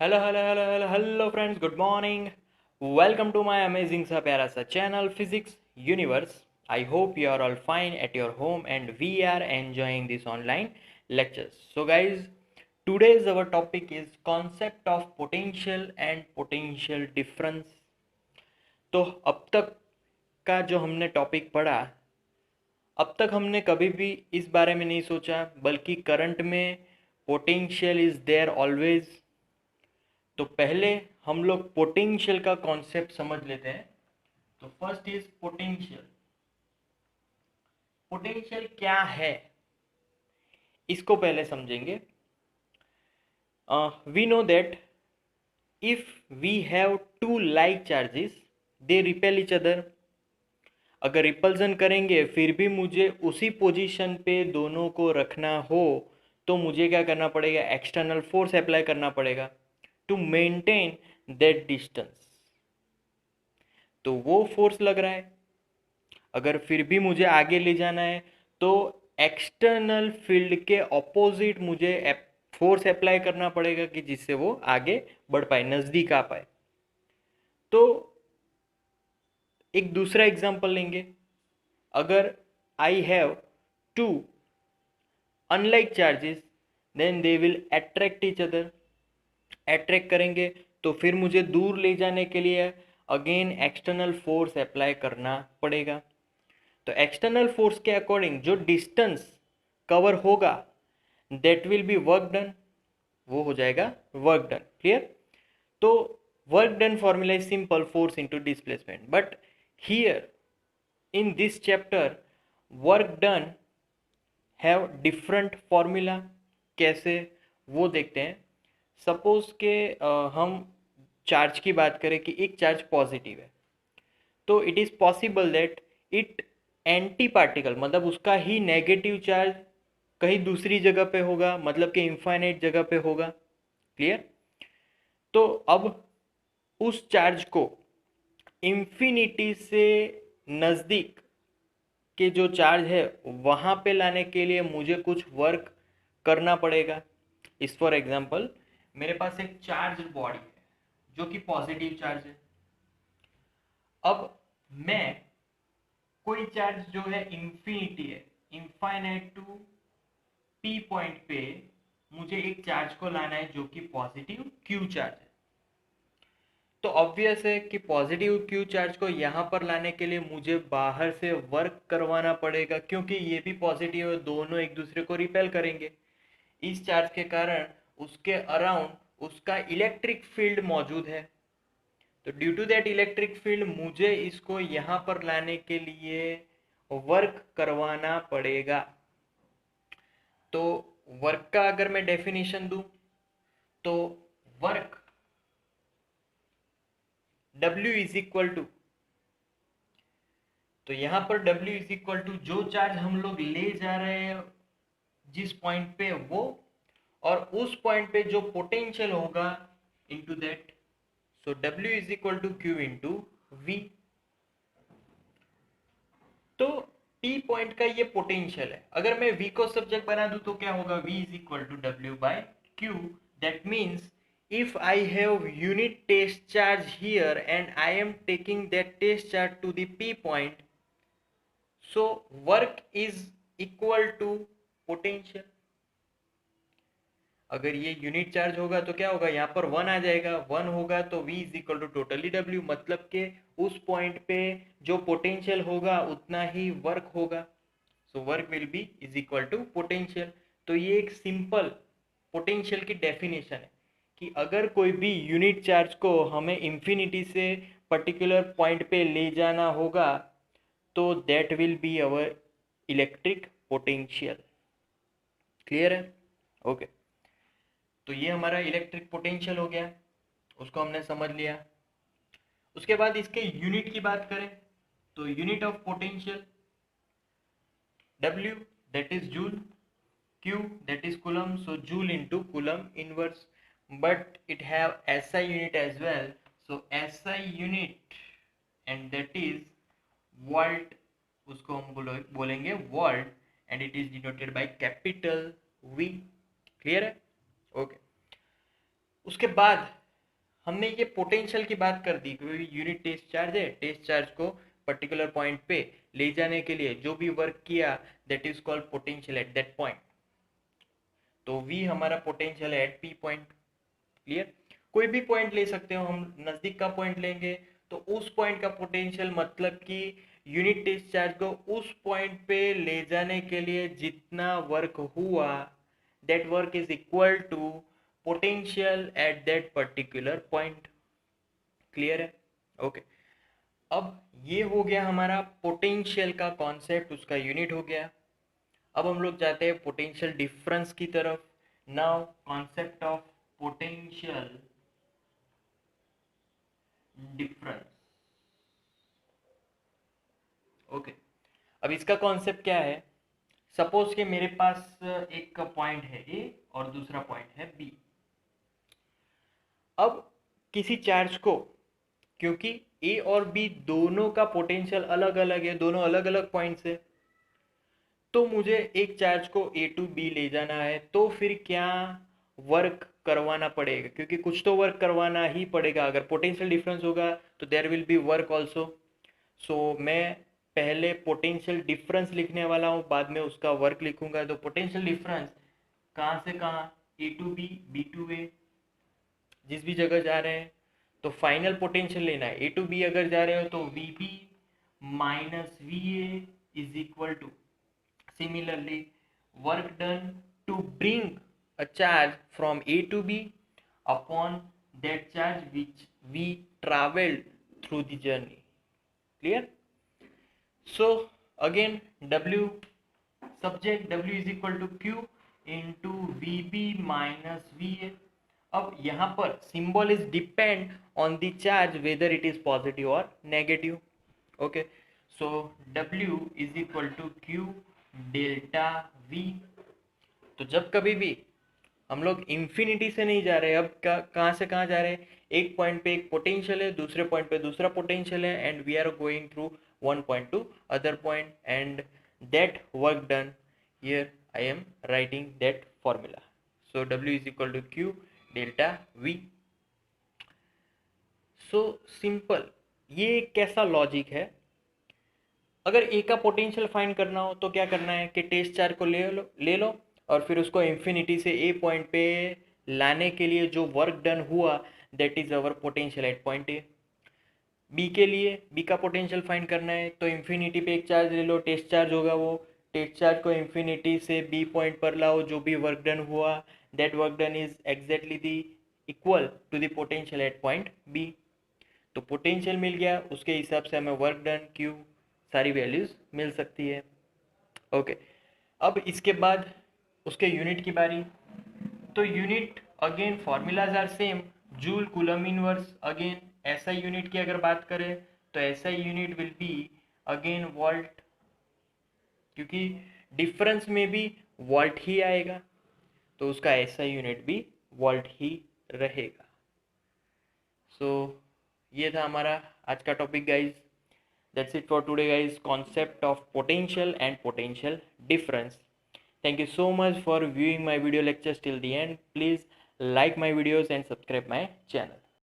Hello hello hello hello hello friends, good morning. Welcome to my amazing सा प्यारा सा channel physics universe. I hope you are all fine at your home and we are enjoying this online lectures. So guys, today's our topic is concept of potential and potential difference. तो अब तक का जो हमने topic पढ़ा, अब तक हमने कभी भी इस बारे में नहीं सोचा, बल्कि करंट में पोटेंशियल इज देयर ऑलवेज। तो पहले हम लोग पोटेंशियल का कॉन्सेप्ट समझ लेते हैं। तो फर्स्ट इज पोटेंशियल। पोटेंशियल क्या है, इसको पहले समझेंगे। We know that if we have two like charges, they repel each other. अगर रिपल्जन करेंगे फिर भी मुझे उसी पोजीशन पे दोनों को रखना हो, तो मुझे क्या करना पड़ेगा? एक्सटर्नल फोर्स अप्लाई करना पड़ेगा टू मेंटेन दैट डिस्टेंस। तो वो फोर्स लग रहा है। अगर फिर भी मुझे आगे ले जाना है तो एक्सटर्नल फील्ड के ऑपोजिट मुझे फोर्स अप्लाई करना पड़ेगा कि जिससे वो आगे बढ़ पाए, नज़दीक आ पाए। तो एक दूसरा एग्जांपल लेंगे। अगर I have two unlike charges, then they will attract each other. Attract करेंगे तो फिर मुझे दूर ले जाने के लिए अगेन एक्सटर्नल फोर्स अप्लाई करना पड़ेगा। तो एक्सटर्नल फोर्स के अकॉर्डिंग जो डिस्टेंस कवर होगा, that will be work done, वो हो जाएगा वर्क डन। क्लियर? तो work done formula is simple, force into displacement. But here in this chapter work done have different formula. कैसे, वो देखते हैं। सपोज के हम चार्ज की बात करें कि एक चार्ज पॉजिटिव है, तो it is possible that it anti particle, मतलब उसका ही नेगेटिव चार्ज कहीं दूसरी जगह पे होगा, मतलब कि इनफाइनाइट जगह पे होगा। क्लियर? तो अब उस चार्ज को इंफिनिटी से नज़दीक के जो चार्ज है वहाँ पे लाने के लिए मुझे कुछ वर्क करना पड़ेगा। इस फॉर एग्जांपल, मेरे पास एक चार्ज बॉडी है जो कि पॉजिटिव चार्ज है। अब मैं कोई चार्ज जो है इंफिनिटी है, इनफाइनाइट टू पी पॉइंट पे मुझे एक चार्ज को लाना है जो कि पॉजिटिव क्यू चार्ज है। तो ऑब्वियस है कि पॉजिटिव क्यू चार्ज को यहाँ पर लाने के लिए मुझे बाहर से वर्क करवाना पड़ेगा, क्योंकि ये भी पॉजिटिव है, दोनों एक दूसरे को रिपेल करेंगे। इस चार्ज के कारण उसके अराउंड उसका इलेक्ट्रिक फील्ड मौजूद है। तो due to that electric field मुझे इसको यहाँ पर लाने के लिए वर्क करवाना पड़ेगा। तो वर्क का अगर मैं डेफिनेशन दूं, तो work W is equal to, तो यहाँ पर W इज इक्वल टू जो चार्ज हम लोग ले जा रहे हैं जिस पॉइंट पे, वो और उस पॉइंट पे जो पोटेंशियल होगा into that. So W is equal to Q into V। तो T पॉइंट का ये पोटेंशियल है। अगर मैं V को सब्जेक्ट बना दूं तो क्या होगा? V is equal to W by Q। That means if I have unit test charge here and I am taking that test charge to the P point, so work is equal to potential। अगर ये unit charge होगा तो क्या होगा? यहाँ पर one आ जाएगा, one होगा तो V is equal to totally W, मतलब के उस पॉइंट पे जो पोटेंशियल होगा उतना ही वर्क होगा। So work will be is equal to potential. तो ये एक सिंपल पोटेंशियल की डेफिनेशन है कि अगर कोई भी यूनिट चार्ज को हमें इंफिनिटी से पर्टिकुलर पॉइंट पे ले जाना होगा, तो that will be our electric potential. Clear है? ओके। तो ये हमारा इलेक्ट्रिक पोटेंशियल हो गया, उसको हमने समझ लिया। उसके बाद इसके यूनिट की बात करें तो unit of potential W, that is joule, Q, that is coulomb, so joule into coulomb inverse, but it have SI unit as well, so SI unit and that is volt, उसको हम बोलेंगे volt, and it is denoted by capital V। Clear है? Okay. उसके बाद हमने ये potential की बात कर दी, क्योंकि यूनिट टेस्ट चार्ज है, टेस्ट चार्ज को पर्टिकुलर पॉइंट पे ले जाने के लिए जो भी वर्क किया that is called potential at that point. तो v हमारा पोटेंशियल है एट p पॉइंट। क्लियर? कोई भी पॉइंट ले सकते हो, हम नजदीक का पॉइंट लेंगे तो उस पॉइंट का पोटेंशियल, मतलब कि यूनिट टेस्ट चार्ज को उस पॉइंट पे ले जाने के लिए जितना वर्क हुआ that work is equal to potential at that particular point. Clear है? ओके। अब ये हो गया हमारा पोटेंशियल का कॉन्सेप्ट, उसका यूनिट हो गया। अब हम लोग जाते हैं पोटेंशियल डिफरेंस की तरफ। Now concept of potential difference. Okay, अब इसका कॉन्सेप्ट क्या है? सपोज कि मेरे पास एक पॉइंट है ए और दूसरा पॉइंट है बी। अब किसी चार्ज को, क्योंकि ए और बी दोनों का पोटेंशियल अलग अलग है, दोनों अलग अलग पॉइंट्स है, तो मुझे एक चार्ज को ए टू बी ले जाना है, तो फिर क्या वर्क करवाना पड़ेगा? क्योंकि कुछ तो वर्क करवाना ही पड़ेगा। अगर पोटेंशियल डिफरेंस होगा तो there will be work also. So मैं पहले पोटेंशियल डिफरेंस लिखने वाला हूँ, बाद में उसका वर्क लिखूंगा। तो पोटेंशियल डिफरेंस कहाँ से कहाँ, ए टू बी, बी टू ए, जिस भी जगह जा रहे हैं तो फाइनल पोटेंशियल लेना है। ए टू बी अगर जा रहे हो तो V B minus V A is equal to, similarly work done to bring a charge from A to B upon that charge which we traveled through the journey. Clear? So again W, subject W is equal to Q into VB minus VA. अब यहाँ पर symbol is depend on the charge whether it is positive or negative. Okay, so W is equal to Q delta V। तो जब कभी भी हम लोग infinity से नहीं जा रहे, अब कहाँ से कहाँ जा रहे हैं? एक पॉइंट पे एक पोटेंशियल है, दूसरे पॉइंट पे दूसरा पोटेंशियल है, and we are going through one point to other point, and that work done here I am writing that formula. So W is equal to Q delta V। So simple, ये कैसा logic है? अगर ए का potential find करना हो तो क्या करना है कि टेस्ट चार्ज को ले लो और फिर उसको इंफिनिटी से ए पॉइंट पे लाने के लिए जो वर्क डन हुआ that is our potential at point A. B के लिए बी का पोटेंशियल फाइंड करना है तो इंफिनिटी पे एक चार्ज ले लो, टेस्ट चार्ज होगा, वो टेस्ट चार्ज को इंफिनिटी से बी पॉइंट पर लाओ, जो भी वर्क डन हुआ that work done is exactly the equal to the potential at point B. तो पोटेंशियल मिल गया, उसके हिसाब से हमें वर्क डन क्यू सारी वैल्यूज मिल सकती है। ओके, अब इसके बाद उसके यूनिट की बारी। तो unit again formulas are same, joule coulomb inverse. Again SI unit की अगर बात करें तो SI unit will be again volt, क्योंकि डिफरेंस में भी वॉल्ट ही आएगा तो उसका एसआई यूनिट भी वॉल्ट ही रहेगा। सो ये था हमारा आज का topic guys. That's it for today guys, concept of potential and potential difference. Thank you so much for viewing my video lectures till the end. Please like my videos and subscribe my channel.